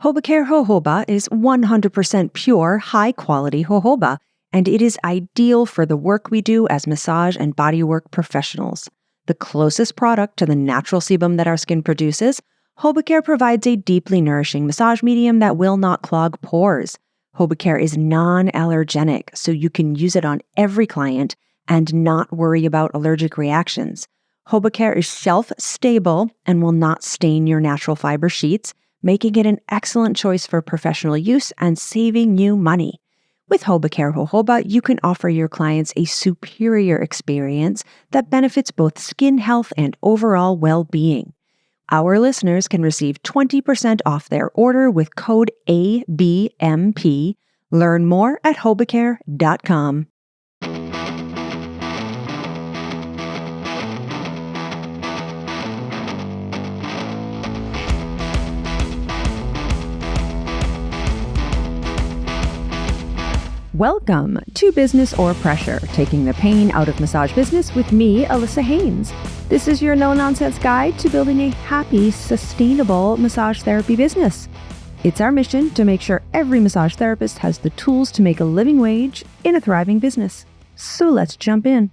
HobaCare Jojoba is 100% pure, high-quality jojoba, and it is ideal for the work we do as massage and bodywork professionals. The closest product to the natural sebum that our skin produces, HobaCare provides a deeply nourishing massage medium that will not clog pores. HobaCare is non-allergenic, so you can use it on every client and not worry about allergic reactions. HobaCare is shelf-stable and will not stain your natural fiber sheets, making it an excellent choice for professional use and saving you money. With HobaCare Jojoba, you can offer your clients a superior experience that benefits both skin health and overall well-being. Our listeners can receive 20% off their order with code ABMP. Learn more at HobaCare.com. Welcome to Business or Pressure, taking the pain out of massage business with me, Allissa Haines. This is your no-nonsense guide to building a happy, sustainable massage therapy business. It's our mission to make sure every massage therapist has the tools to make a living wage in a thriving business. So let's jump in.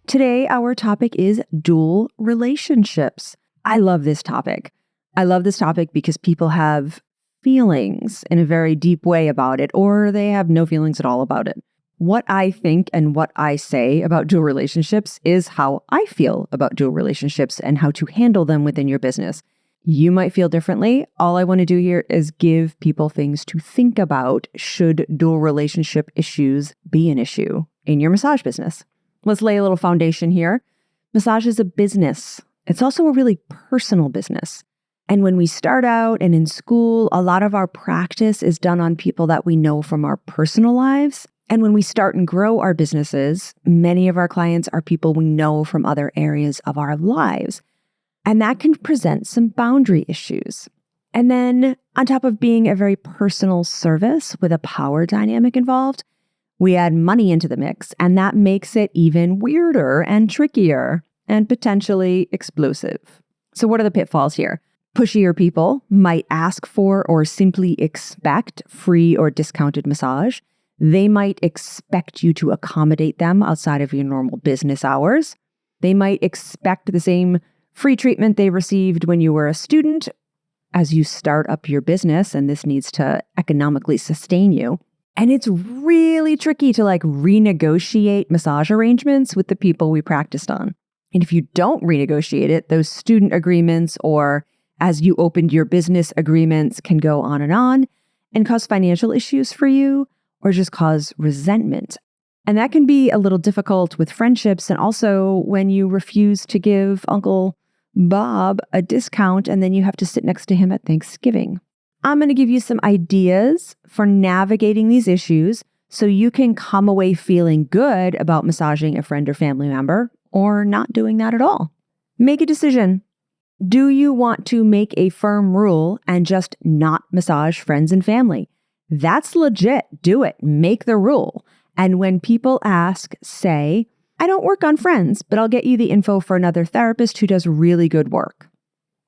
Today, our topic is dual relationships. I love this topic. I love this topic because people have feelings in a very deep way about it, or they have no feelings at all about it. What I think and what I say about dual relationships is how I feel about dual relationships and how to handle them within your business. You might feel differently. All I want to do here is give people things to think about should dual relationship issues be an issue in your massage business. Let's lay a little foundation here. Massage is a business. It's also a really personal business. And when we start out and in school, a lot of our practice is done on people that we know from our personal lives. And when we start and grow our businesses, many of our clients are people we know from other areas of our lives. And that can present some boundary issues. And then on top of being a very personal service with a power dynamic involved, we add money into the mix, and that makes it even weirder and trickier and potentially explosive. So what are the pitfalls here? Pushier people might ask for or simply expect free or discounted massage. They might expect you to accommodate them outside of your normal business hours. They might expect the same free treatment they received when you were a student as you start up your business, and this needs to economically sustain you. And it's really tricky to renegotiate massage arrangements with the people we practiced on. And if you don't renegotiate it, those student agreements or as you opened your business agreements can go on and cause financial issues for you or just cause resentment. And that can be a little difficult with friendships and also when you refuse to give Uncle Bob a discount and then you have to sit next to him at Thanksgiving. I'm going to give you some ideas for navigating these issues so you can come away feeling good about massaging a friend or family member or not doing that at all. Make a decision. Do you want to make a firm rule and just not massage friends and family? That's legit. Do it. Make the rule. And when people ask, say, I don't work on friends, but I'll get you the info for another therapist who does really good work.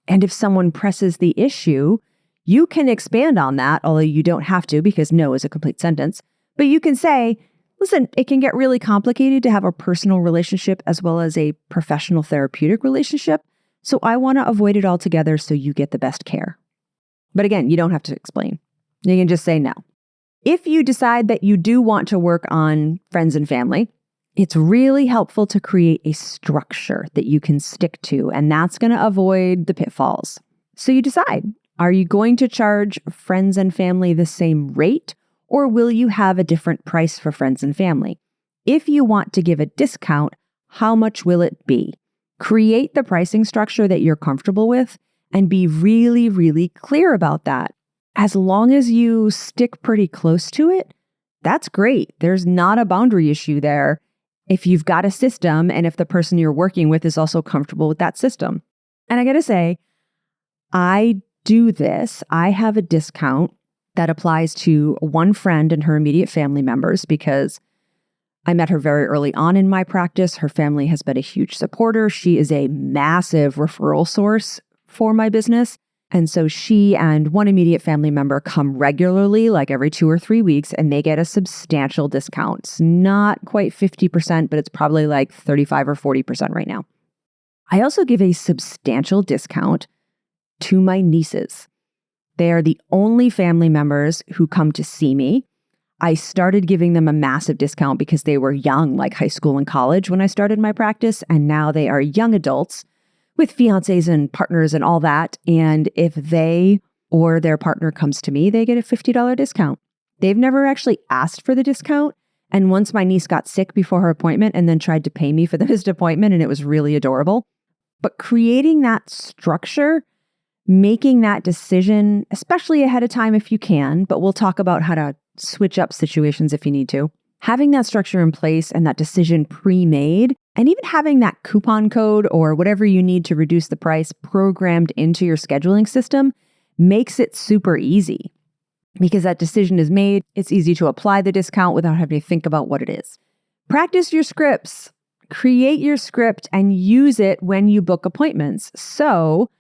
And if someone presses the issue, you can expand on that, although you don't have to because no is a complete sentence. But you can say, listen, it can get really complicated to have a personal relationship as well as a professional therapeutic relationship. So I want to avoid it altogether so you get the best care. But again, you don't have to explain. You can just say no. If you decide that you do want to work on friends and family, it's really helpful to create a structure that you can stick to, and that's going to avoid the pitfalls. So you decide, are you going to charge friends and family the same rate, or will you have a different price for friends and family? If you want to give a discount, how much will it be? Create the pricing structure that you're comfortable with and be really, really clear about that. As long as you stick pretty close to it, that's great. There's not a boundary issue there if you've got a system and if the person you're working with is also comfortable with that system. And I got to say, I do this. I have a discount that applies to one friend and her immediate family members because I met her very early on in my practice. Her family has been a huge supporter. She is a massive referral source for my business. And so she and one immediate family member come regularly, like every 2 or 3 weeks, and they get a substantial discount. It's not quite 50%, but it's probably like 35 or 40% right now. I also give a substantial discount to my nieces. They are the only family members who come to see me. I started giving them a massive discount because they were young, like high school and college when I started my practice, and now they are young adults with fiancés and partners and all that. And if they or their partner comes to me, they get a $50 discount. They've never actually asked for the discount. And once my niece got sick before her appointment and then tried to pay me for the missed appointment, and it was really adorable. But creating that structure, making that decision, especially ahead of time if you can, but we'll talk about how to switch up situations if you need to. Having that structure in place and that decision pre-made, and even having that coupon code or whatever you need to reduce the price programmed into your scheduling system makes it super easy. Because that decision is made, it's easy to apply the discount without having to think about what it is. Practice your scripts. Create your script and use it when you book appointments. So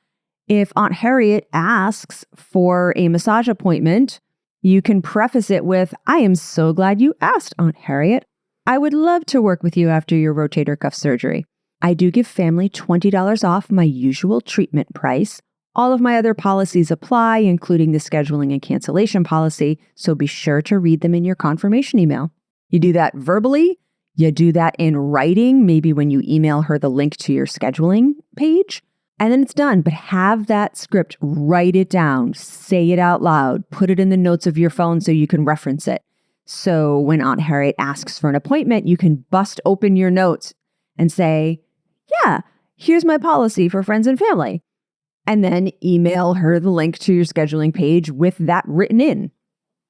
if Aunt Harriet asks for a massage appointment, you can preface it with, "I am so glad you asked, Aunt Harriet. I would love to work with you after your rotator cuff surgery. I do give family $20 off my usual treatment price. All of my other policies apply, including the scheduling and cancellation policy, so be sure to read them in your confirmation email." You do that verbally, you do that in writing, maybe when you email her the link to your scheduling page, and then it's done. But have that script, write it down, say it out loud, put it in the notes of your phone so you can reference it. So when Aunt Harriet asks for an appointment, you can bust open your notes and say, "Yeah, here's my policy for friends and family." And then email her the link to your scheduling page with that written in.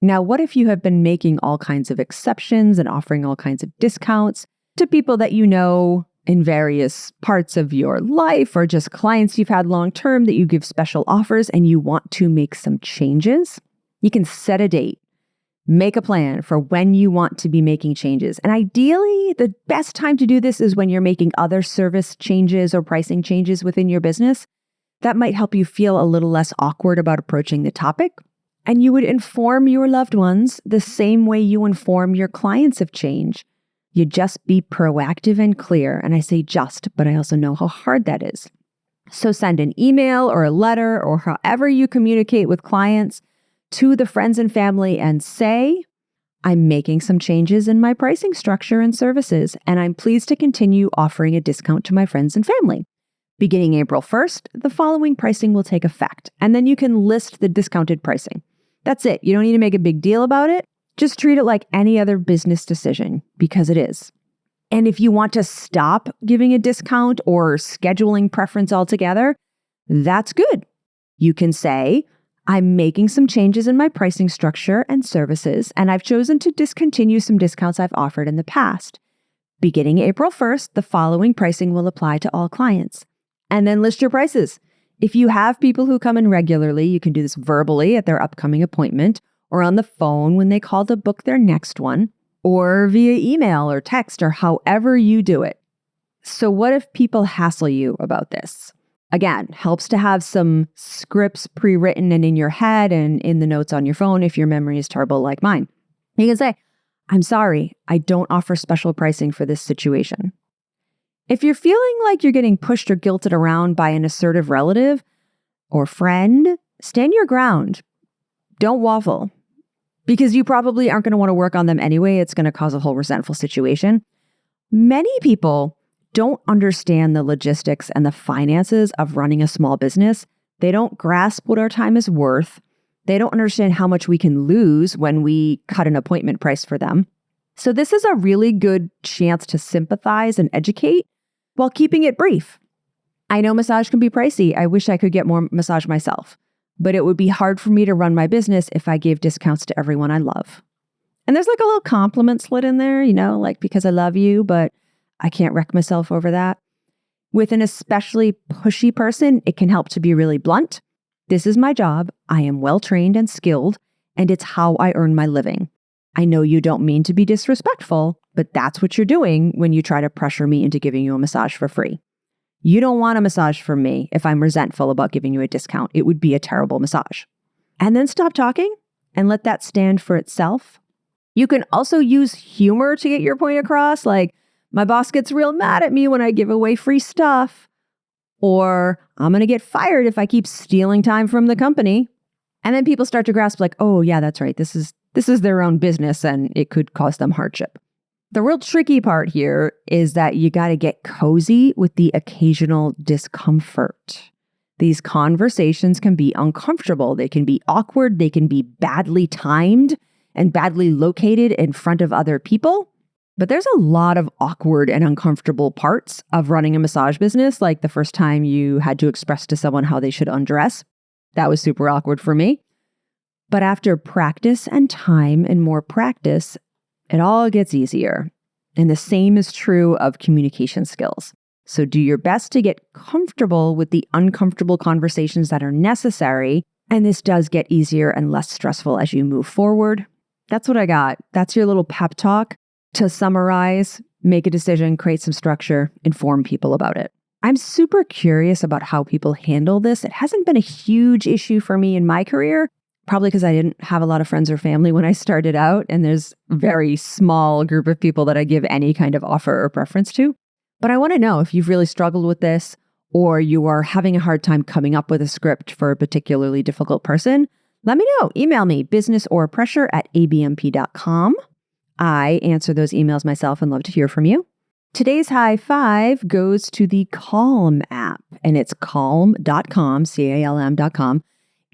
Now, what if you have been making all kinds of exceptions and offering all kinds of discounts to people that you know in various parts of your life, or just clients you've had long-term that you give special offers and you want to make some changes? You can set a date, make a plan for when you want to be making changes. And ideally, the best time to do this is when you're making other service changes or pricing changes within your business. That might help you feel a little less awkward about approaching the topic. And you would inform your loved ones the same way you inform your clients of change. You just be proactive and clear. And I say just, but I also know how hard that is. So send an email or a letter or however you communicate with clients to the friends and family and say, "I'm making some changes in my pricing structure and services, and I'm pleased to continue offering a discount to my friends and family. Beginning April 1st, the following pricing will take effect." And then you can list the discounted pricing. That's it. You don't need to make a big deal about it. Just treat it like any other business decision, because it is. And if you want to stop giving a discount or scheduling preference altogether, that's good. You can say, "I'm making some changes in my pricing structure and services, and I've chosen to discontinue some discounts I've offered in the past. Beginning April 1st, the following pricing will apply to all clients." And then list your prices. If you have people who come in regularly, you can do this verbally at their upcoming appointment, or on the phone when they call to book their next one, or via email or text, or however you do it. So what if people hassle you about this? Again, helps to have some scripts pre-written and in your head and in the notes on your phone if your memory is terrible like mine. You can say, "I'm sorry, I don't offer special pricing for this situation." If you're feeling like you're getting pushed or guilted around by an assertive relative or friend, stand your ground. Don't waffle, because you probably aren't going to want to work on them anyway. It's going to cause a whole resentful situation. Many people don't understand the logistics and the finances of running a small business. They don't grasp what our time is worth. They don't understand how much we can lose when we cut an appointment price for them. So this is a really good chance to sympathize and educate while keeping it brief. I know massage can be pricey. I wish I could get more massage myself, but it would be hard for me to run my business if I gave discounts to everyone I love. And there's like a little compliment slid in there, like because I love you, but I can't wreck myself over that. With an especially pushy person, it can help to be really blunt. "This is my job. I am well trained and skilled, and it's how I earn my living. I know you don't mean to be disrespectful, but that's what you're doing when you try to pressure me into giving you a massage for free." You don't want a massage from me if I'm resentful about giving you a discount. It would be a terrible massage. And then stop talking and let that stand for itself. You can also use humor to get your point across, like, my boss gets real mad at me when I give away free stuff, or I'm going to get fired if I keep stealing time from the company. And then people start to grasp like, oh yeah, that's right. This is their own business and it could cause them hardship. The real tricky part here is that you got to get cozy with the occasional discomfort. These conversations can be uncomfortable. They can be awkward. They can be badly timed and badly located in front of other people. But there's a lot of awkward and uncomfortable parts of running a massage business, like the first time you had to express to someone how they should undress. That was super awkward for me. But after practice and time and more practice, it all gets easier. And the same is true of communication skills. So do your best to get comfortable with the uncomfortable conversations that are necessary. And this does get easier and less stressful as you move forward. That's what I got. That's your little pep talk to summarize, make a decision, create some structure, inform people about it. I'm super curious about how people handle this. It hasn't been a huge issue for me in my career, probably because I didn't have a lot of friends or family when I started out, and there's a very small group of people that I give any kind of offer or preference to. But I want to know if you've really struggled with this, or you are having a hard time coming up with a script for a particularly difficult person. Let me know. Email me, businessorpressure@abmp.com. I answer those emails myself and love to hear from you. Today's high five goes to the Calm app, and it's calm.com, CALM.com.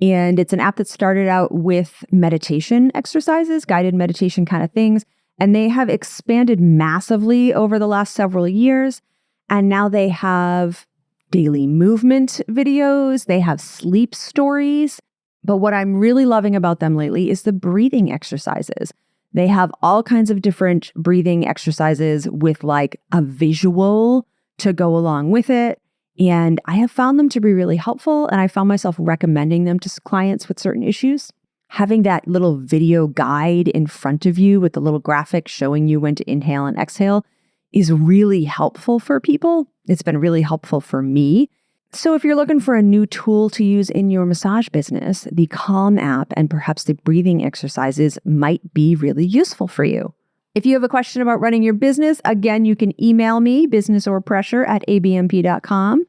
And it's an app that started out with meditation exercises, guided meditation kind of things. And they have expanded massively over the last several years. And now they have daily movement videos. They have sleep stories. But what I'm really loving about them lately is the breathing exercises. They have all kinds of different breathing exercises with like a visual to go along with it. And I have found them to be really helpful. And I found myself recommending them to clients with certain issues. Having that little video guide in front of you with the little graphic showing you when to inhale and exhale is really helpful for people. It's been really helpful for me. So if you're looking for a new tool to use in your massage business, the Calm app and perhaps the breathing exercises might be really useful for you. If you have a question about running your business, again, you can email me, businessorpressure@abmp.com.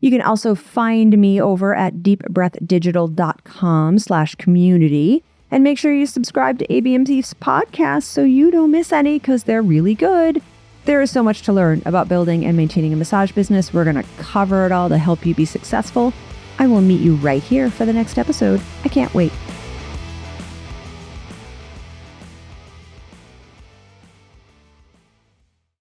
You can also find me over at deepbreathdigital.com/community. And make sure you subscribe to ABMP's podcast so you don't miss any, because they're really good. There is so much to learn about building and maintaining a massage business. We're going to cover it all to help you be successful. I will meet you right here for the next episode. I can't wait.